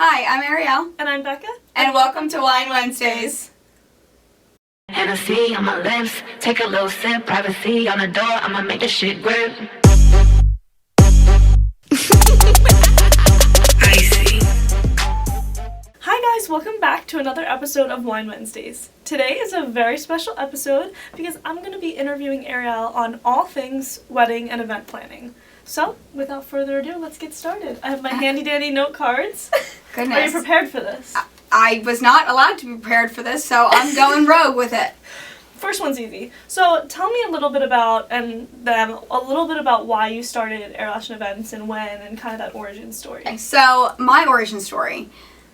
Hi, I'm Ariel. And I'm Becca. And welcome to Wine Wednesdays. Hennessy on my lips, take a little sip, privacy on the door, I'ma make this shit grip. Icy. Hi guys, welcome back to another episode of Wine Wednesdays. Today is a very special episode because I'm going to be interviewing Ariel on all things wedding and event planning. So, without further ado, let's get started. I have my handy dandy note cards. Goodness. Are you prepared for this? I was not allowed to be prepared for this, so I'm going rogue with it. First one's easy. So, tell me a little bit about why you started Ariel Ashton Events and when, and kind of that origin story. Okay, so my origin story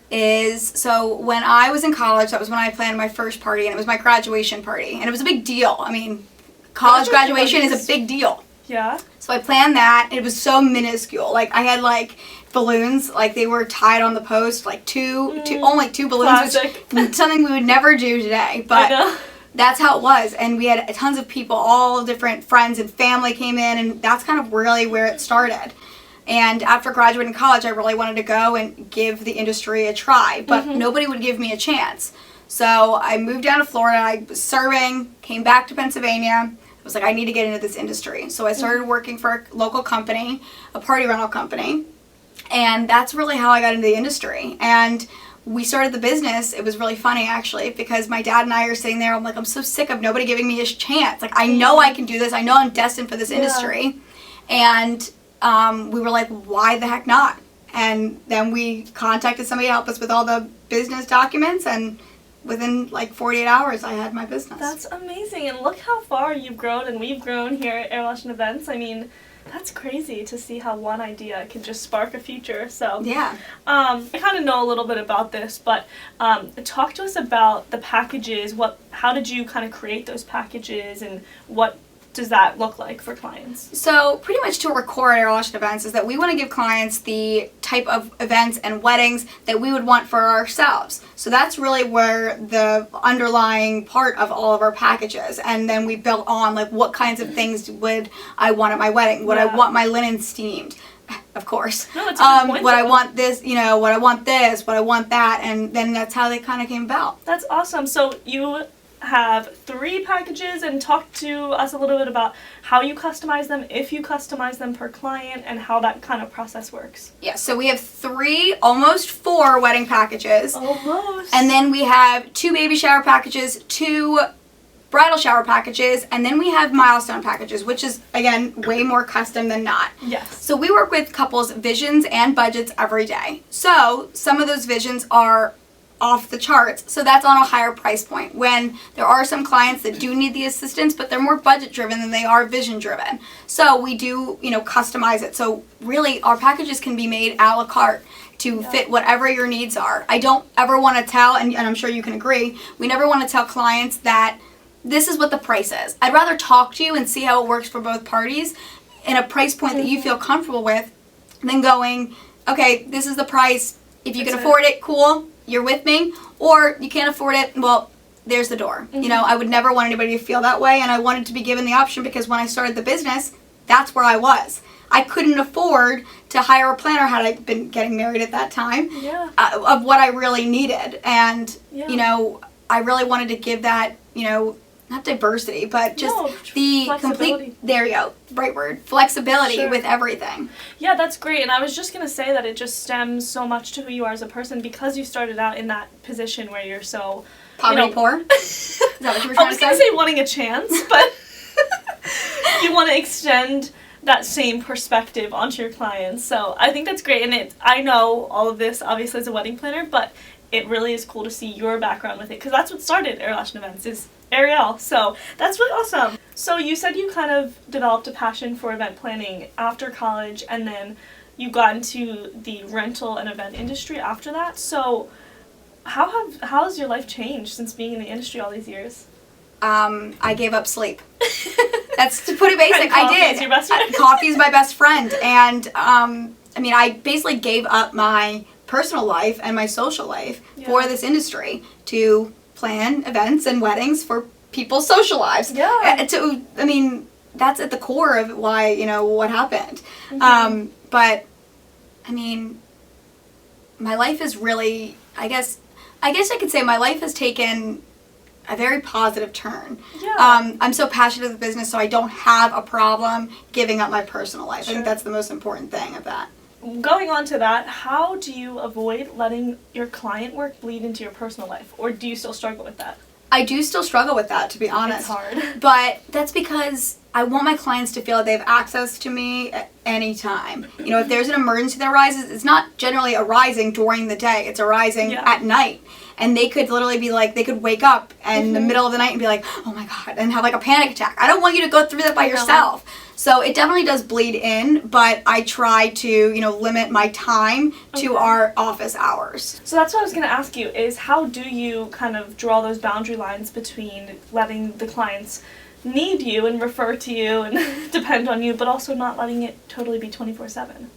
is, when I was in college, that was when I planned my first party, and it was my graduation party, and it was a big deal. I mean, college graduation is a big deal. Yeah. So I planned that, and it was so minuscule. Like, I had, balloons, they were tied on the post, only two balloons, Classic. which is something we would never do today, but that's how it was. And we had tons of people, all different friends and family came in, and that's kind of really where it started. And after graduating college, I really wanted to go and give the industry a try, but nobody would give me a chance. So I moved down to Florida, I was serving, came back to Pennsylvania. I was like, I need to get into this industry. So I started working for a local company, a party rental company, and that's really how I got into the industry. And we started the business. It was really funny, actually, because my dad and I are sitting there. I'm like, I'm so sick of nobody giving me a chance. I know I can do this. I know I'm destined for this industry. And we were like, why the heck not? And then we contacted somebody to help us with all the business documents, and within 48 hours, I had my business. That's amazing, and look how far you've grown and we've grown here at Ariel Ashton Events. I mean, that's crazy to see how one idea can just spark a future. So yeah, I kind of know a little bit about this, but talk to us about the packages. How did you kind of create those packages, and what does that look like for clients? So pretty much to record Ariel Ashton Events is that we want to give clients the type of events and weddings that we would want for ourselves. So that's really where the underlying part of all of our packages. And then we built on what kinds of things would I want at my wedding? Would I want my linen steamed? Of course. No, that's a good point, I want this, what I want this, what I want that, and then that's how they kind of came about. That's awesome. So you have 3 packages, and talk to us a little bit about how you customize them, if you customize them per client, and how that kind of process works. Yeah, so we have 3, almost 4 wedding packages. Almost. And then we have 2 baby shower packages, 2 bridal shower packages, and then we have milestone packages, which is, again, way more custom than not. Yes. So we work with couples' visions and budgets every day. So some of those visions are off the charts, so that's on a higher price point. When there are some clients that do need the assistance, but they're more budget driven than they are vision driven. So we do, customize it. So really our packages can be made a la carte to fit whatever your needs are. I don't ever want to tell, and I'm sure you can agree, we never want to tell clients that this is what the price is. I'd rather talk to you and see how it works for both parties in a price point that you feel comfortable with than going, okay, this is the price. If you can afford it, cool, you're with me, or you can't afford it, well, there's the door. I would never want anybody to feel that way, and I wanted to be given the option because when I started the business, that's where I was. I couldn't afford to hire a planner had I been getting married at that time of what I really needed. And, I really wanted to give that, not diversity, but just the complete, there you go, right word, flexibility with everything. Yeah, that's great. And I was just going to say that it just stems so much to who you are as a person because you started out in that position where you're so poverty poor. Is that what you were trying to say? I was going to say wanting a chance, but you want to extend that same perspective onto your clients. So I think that's great. And I know all of this obviously as a wedding planner, but it really is cool to see your background with it because that's what started Ariel Ashton Events is Ariel. So that's really awesome. So you said you kind of developed a passion for event planning after college, and then you got into the rental and event industry after that. So how has your life changed since being in the industry all these years? I gave up sleep. That's, to put it basic, I did. Your best friend. Coffee's my best friend. And, I basically gave up my personal life and my social life for this industry to plan events and weddings for people's social lives. Yeah. That's at the core of why, what happened. But, my life is really, I guess I could say my life has taken a very positive turn. Yeah. I'm so passionate with the business, so I don't have a problem giving up my personal life. Sure. I think that's the most important thing of that. Going on to that, how do you avoid letting your client work bleed into your personal life? Or do you still struggle with that? I do still struggle with that, to be honest. It's hard. But that's because I want my clients to feel that they have access to me at any time. You know, if there's an emergency that arises, it's not generally arising during the day. It's arising at night. And they could literally be like, they could wake up in the middle of the night and be like, oh my God, and have like a panic attack. I don't want you to go through that by yourself. So it definitely does bleed in, but I try to, you know, limit my time to our office hours. So that's what I was going to ask you, is how do you kind of draw those boundary lines between letting the clients need you and refer to you and depend on you, but also not letting it totally be 24/7?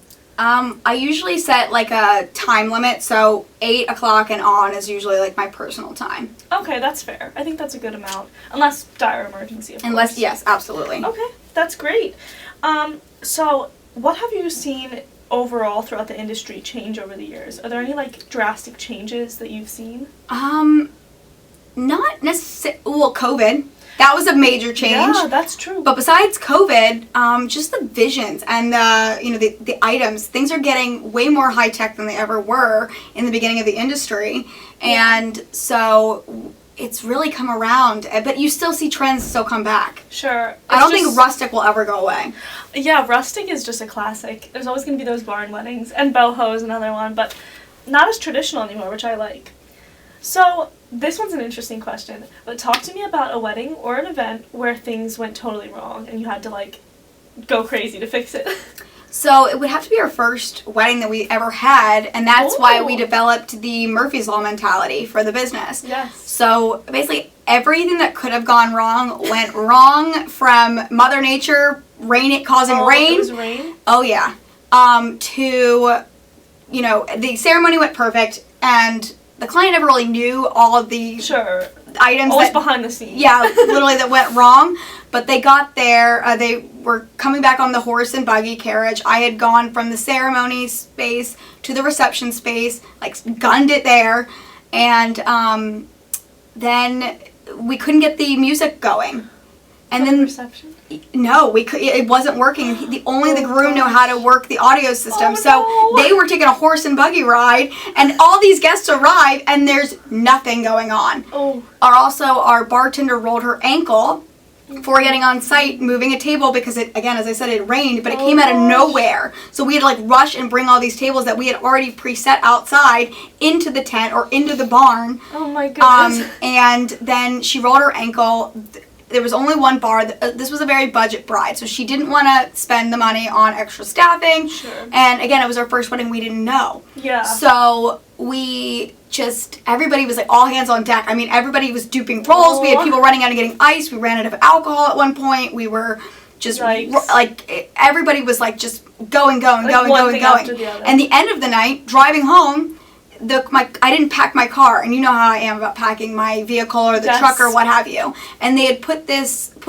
I usually set like a time limit, so 8 o'clock and on is usually like my personal time. Okay, that's fair. I think that's a good amount, unless dire emergency, of Unless, course. yes, absolutely. Okay, that's great. So what have you seen overall throughout the industry change over the years? Are there any like drastic changes that you've seen? Not necessarily, well, COVID. That was a major change. Yeah, that's true. But besides COVID, just the visions and the items, things are getting way more high tech than they ever were in the beginning of the industry, and so it's really come around. But you still see trends still come back. Sure. I don't think rustic will ever go away. Yeah, rustic is just a classic. There's always going to be those barn weddings, and boho is another one, but not as traditional anymore, which I like. So this one's an interesting question, but talk to me about a wedding or an event where things went totally wrong and you had to like go crazy to fix it. So it would have to be our first wedding that we ever had, and that's why we developed the Murphy's Law mentality for the business. Yes. So basically everything that could have gone wrong went wrong, from Mother Nature causing rain. It was rain? Oh yeah. To, you know, the ceremony went perfect, and the client never really knew all of the items always behind the scenes. Yeah, literally that went wrong. But they got there. They were coming back on the horse and buggy carriage. I had gone from the ceremony space to the reception space, like gunned it there, and then we couldn't get the music going. And then reception? No, it wasn't working. Only the groom knew how to work the audio system. Oh, so they were taking a horse and buggy ride, and all these guests arrive, and there's nothing going on. Oh. Our bartender rolled her ankle before getting on site, moving a table, because it, again, as I said, it rained, but it came out of nowhere. So we had to like rush and bring all these tables that we had already preset outside into the tent or into the barn. Oh my goodness. And then she rolled her ankle. There was only one bar. This was a very budget bride, so she didn't want to spend the money on extra staffing. Sure. And again, it was our first wedding. We didn't know. Yeah. So everybody was like all hands on deck. I mean, everybody was duping rolls. We had people running out and getting ice. We ran out of alcohol at one point. We were just like, everybody was like just going. And the end of the night, driving home, I didn't pack my car, and you know how I am about packing my vehicle or the truck or what have you. And they had put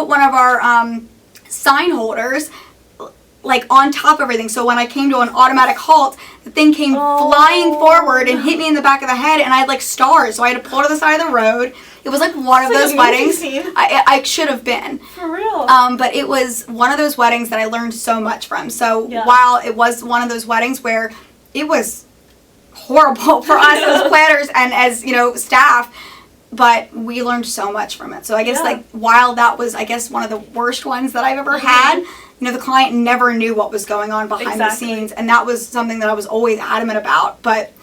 one of our sign holders like on top of everything. So when I came to an automatic halt, the thing came flying forward and hit me in the back of the head, and I had like stars. So I had to pull to the side of the road. It was like one of those weddings I should have been. For real. But it was one of those weddings that I learned so much from. So while it was one of those weddings where it was horrible for us as planners and as, you know, staff, but we learned so much from it. So I guess like while that was, I guess, one of the worst ones that I've ever had, you know, the client never knew what was going on behind the scenes, and that was something that I was always adamant about. But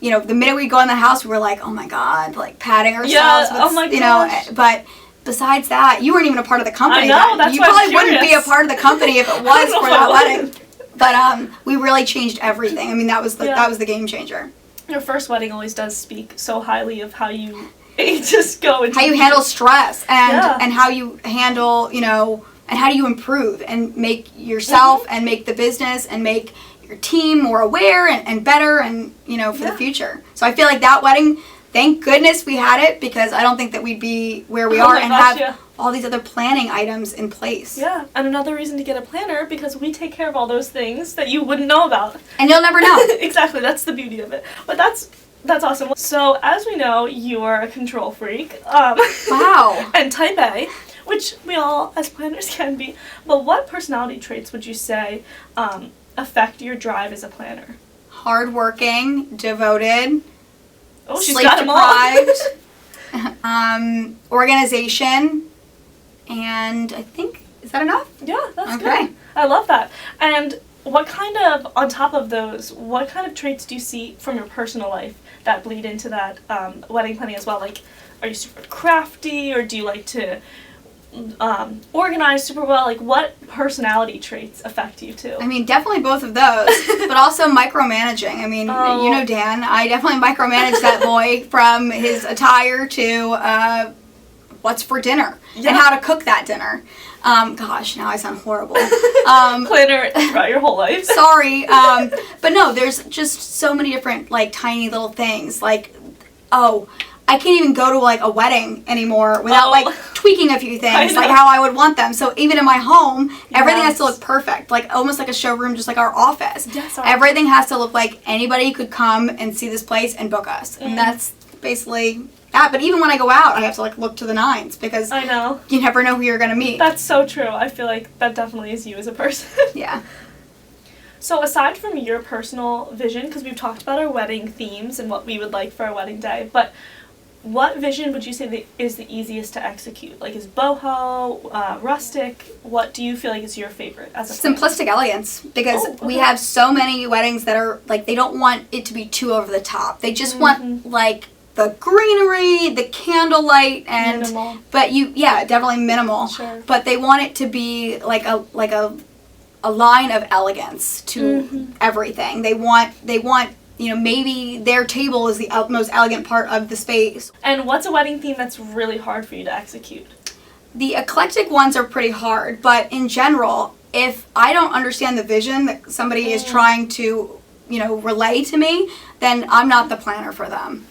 you know, the minute we go in the house, we were like, oh my God, like patting ourselves with, you know, but besides that, you weren't even a part of the company. I know, that's you why probably wouldn't be a part of the company if it was for that wedding. But we really changed everything. I mean, that was the game changer. Your first wedding always does speak so highly of how you just go into how you handle stress and how you handle, you know, and how do you improve and make yourself and make the business and make your team more aware and better and, you know, for the future. So I feel like that wedding, thank goodness we had it, because I don't think that we'd be where we Oh are my and gosh, have yeah. all these other planning items in place. Yeah, and another reason to get a planner, because we take care of all those things that you wouldn't know about. And you'll never know. Exactly, that's the beauty of it. But that's awesome. So, as we know, you are a control freak. Wow. And type A, which we all, as planners, can be. But what personality traits would you say affect your drive as a planner? Hardworking, devoted, Oh, she's sleep got them deprived, organization, and I think, is that enough? Yeah, that's Okay. good. I love that. And what kind of, on top of those, what kind of traits do you see from your personal life that bleed into that wedding planning as well? Like, are you super crafty, or do you like to organize super well? Like, what personality traits affect you too? I mean, definitely both of those, but also micromanaging. I mean, Oh. you know Dan, I definitely micromanage that boy from his attire to what's for dinner and Yeah. how to cook that dinner. Gosh, now I sound horrible. Planner throughout your whole life. Sorry, but no, there's just so many different, like, tiny little things. Like, oh, I can't even go to, like, a wedding anymore without, Oh. like, tweaking a few things, I like know. how I would want them. So even in my home, everything has to Yes. look perfect, like almost like a showroom, just like our office. Yes, Everything has to look like anybody could come and see this place and book us. And that's basically that. But even when I go out, I have to, like, look to the nines, because I know. you never know who you're going to meet. That's so true. I feel like that definitely is you as a person. Yeah. So aside from your personal vision, because we've talked about our wedding themes and what we would like for our wedding day, but what vision would you say that is the easiest to execute? Like, is boho, rustic? What do you feel like is your favorite as a planner? Simplistic elegance, because Oh, we okay. have so many weddings that are, like, they don't want it to be too over the top. They just want, like, the greenery, the candlelight, and Minimal. but definitely minimal. Sure. But they want it to be like a line of elegance to everything. They want maybe their table is the most elegant part of the space. And what's a wedding theme that's really hard for you to execute? The eclectic ones are pretty hard, but in general, if I don't understand the vision that somebody is trying to, relay to me, then I'm not the planner for them.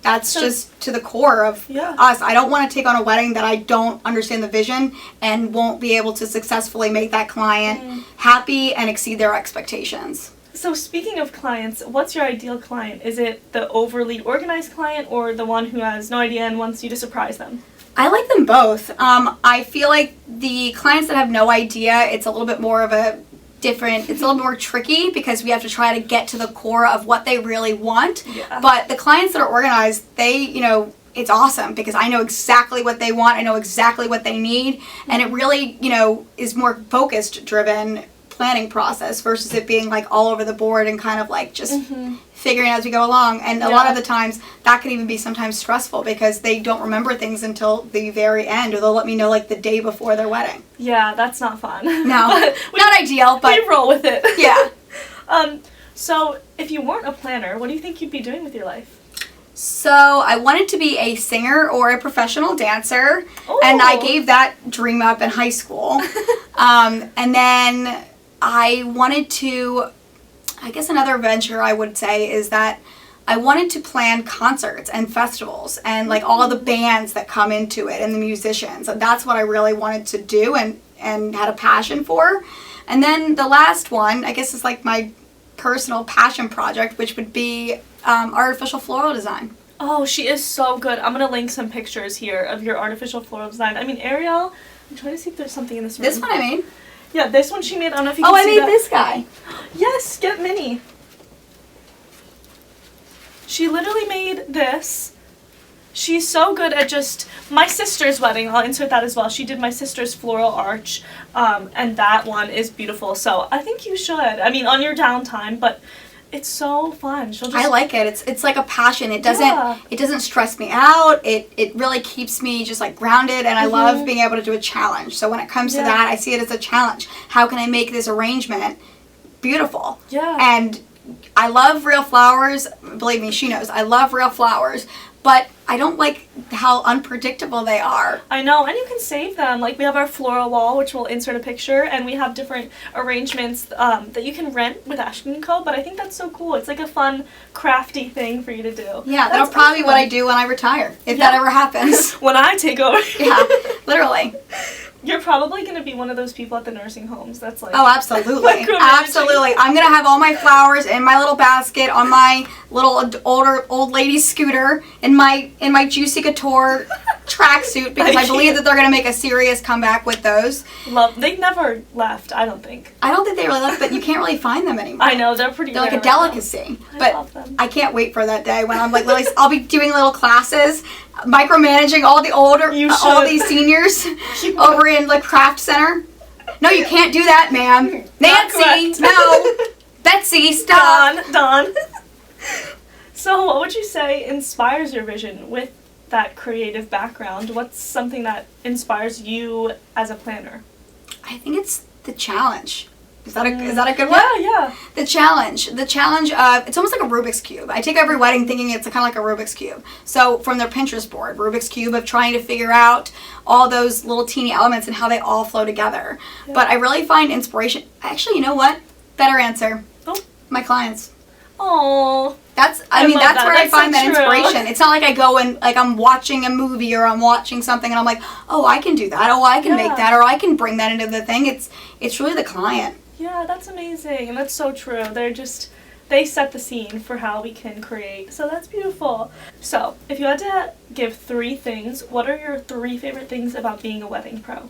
That's just to the core of us. I don't want to take on a wedding that I don't understand the vision and won't be able to successfully make that client happy and exceed their expectations. So speaking of clients, what's your ideal client? Is it the overly organized client, or the one who has no idea and wants you to surprise them? I like them both. I feel like the clients that have no idea, it's a little bit more of it's a little more tricky, because we have to try to get to the core of what they really want. Yeah. But the clients that are organized, they, it's awesome, because I know exactly what they want. I know exactly what they need. And it really, is more focused driven planning process versus it being, like, all over the board and kind of like just figuring as we go along. And a lot of the times that can even be sometimes stressful, because they don't remember things until the very end, or they'll let me know, like, the day before their wedding. Yeah, that's not fun. No, not ideal, but we roll with it. yeah. So if you weren't a planner, what do you think you'd be doing with your life? So I wanted to be a singer or a professional dancer, and I gave that dream up in high school. And then I wanted to, I guess another venture I would say is that I wanted to plan concerts and festivals and, like, all of the bands that come into it and the musicians. And that's what I really wanted to do and had a passion for. And then the last one, I guess, is like my personal passion project, which would be artificial floral design. Oh, she is so good. I'm going to link some pictures here of your artificial floral design. I mean, Ariel, I'm trying to see if there's something in this room. This one I made. Yeah, this one she made. I don't know if you can I see made that. this guy. Yes, get Minnie. She literally made this. She's so good at just my sister's wedding. I'll insert that as well. She did my sister's floral arch, and that one is beautiful. So I think you should. I mean, on your downtime, but it's so fun. She'll just. I like it. It's like a passion. It doesn't stress me out. It really keeps me just, like, grounded, and I love being able to do a challenge. So when it comes to that, I see it as a challenge. How can I make this arrangement beautiful? Yeah. And I love real flowers. Believe me, she knows. I love real flowers. but I don't like how unpredictable they are. I know, and you can save them. Like, we have our floral wall, which we'll insert a picture, and we have different arrangements that you can rent with Ashton & Co., but I think that's so cool. It's like a fun, crafty thing for you to do. Yeah, that'll probably be what I do when I retire, if that ever happens. When I take over. Yeah, literally. You're probably going to be one of those people at the nursing homes that's like... Oh, absolutely. micromanaging. Absolutely. I'm going to have all my flowers in my little basket on my little old lady scooter in my Juicy Couture tracksuit because I believe that they're going to make a serious comeback with those. They never left, I don't think. I don't think they really left, but you can't really find them anymore. I know, they're pretty They're like rare a delicacy. I love them. I can't wait for that day when I'm like literally, I'll be doing little classes, micromanaging all these seniors over in the craft center. No, you can't do that, ma'am. Nancy, no. Betsy, stop. Dawn. So what would you say inspires your vision with that creative background? What's something that inspires you as a planner? I think it's the challenge. Is that a good one? Yeah. The challenge of, it's almost like a Rubik's Cube. I take every wedding thinking it's kind of like a Rubik's Cube. So from their Pinterest board, Rubik's Cube of trying to figure out all those little teeny elements and how they all flow together. Yeah. But I really find inspiration, actually, you know what? Better answer. Oh. My clients. Oh. That's where I find that true. inspiration. It's not like I go and like I'm watching a movie or I'm watching something and I'm like, oh, I can do that. Oh, I can make that, or I can bring that into the thing. It's really the client. Yeah, that's amazing, and that's so true. They set the scene for how we can create. So that's beautiful. So, if you had to give 3 things, what are your 3 favorite things about being a wedding pro?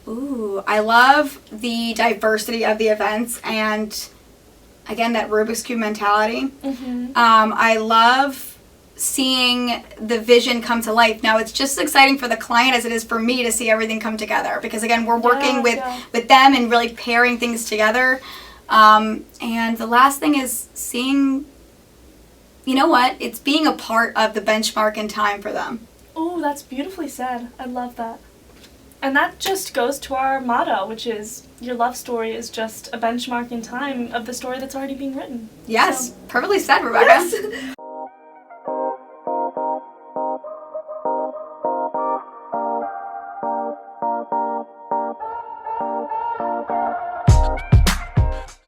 Ooh, I love the diversity of the events and, again, that Rubik's Cube mentality. Mm-hmm. I love seeing the vision come to life. Now, it's just as exciting for the client as it is for me to see everything come together because, again, we're working with them and really pairing things together. And the last thing is seeing, you know what, it's being a part of the benchmark in time for them. Oh, that's beautifully said. I love that. And that just goes to our motto, which is your love story is just a benchmark in time of the story that's already being written. Yes, so. Perfectly said, Rebecca. Yes.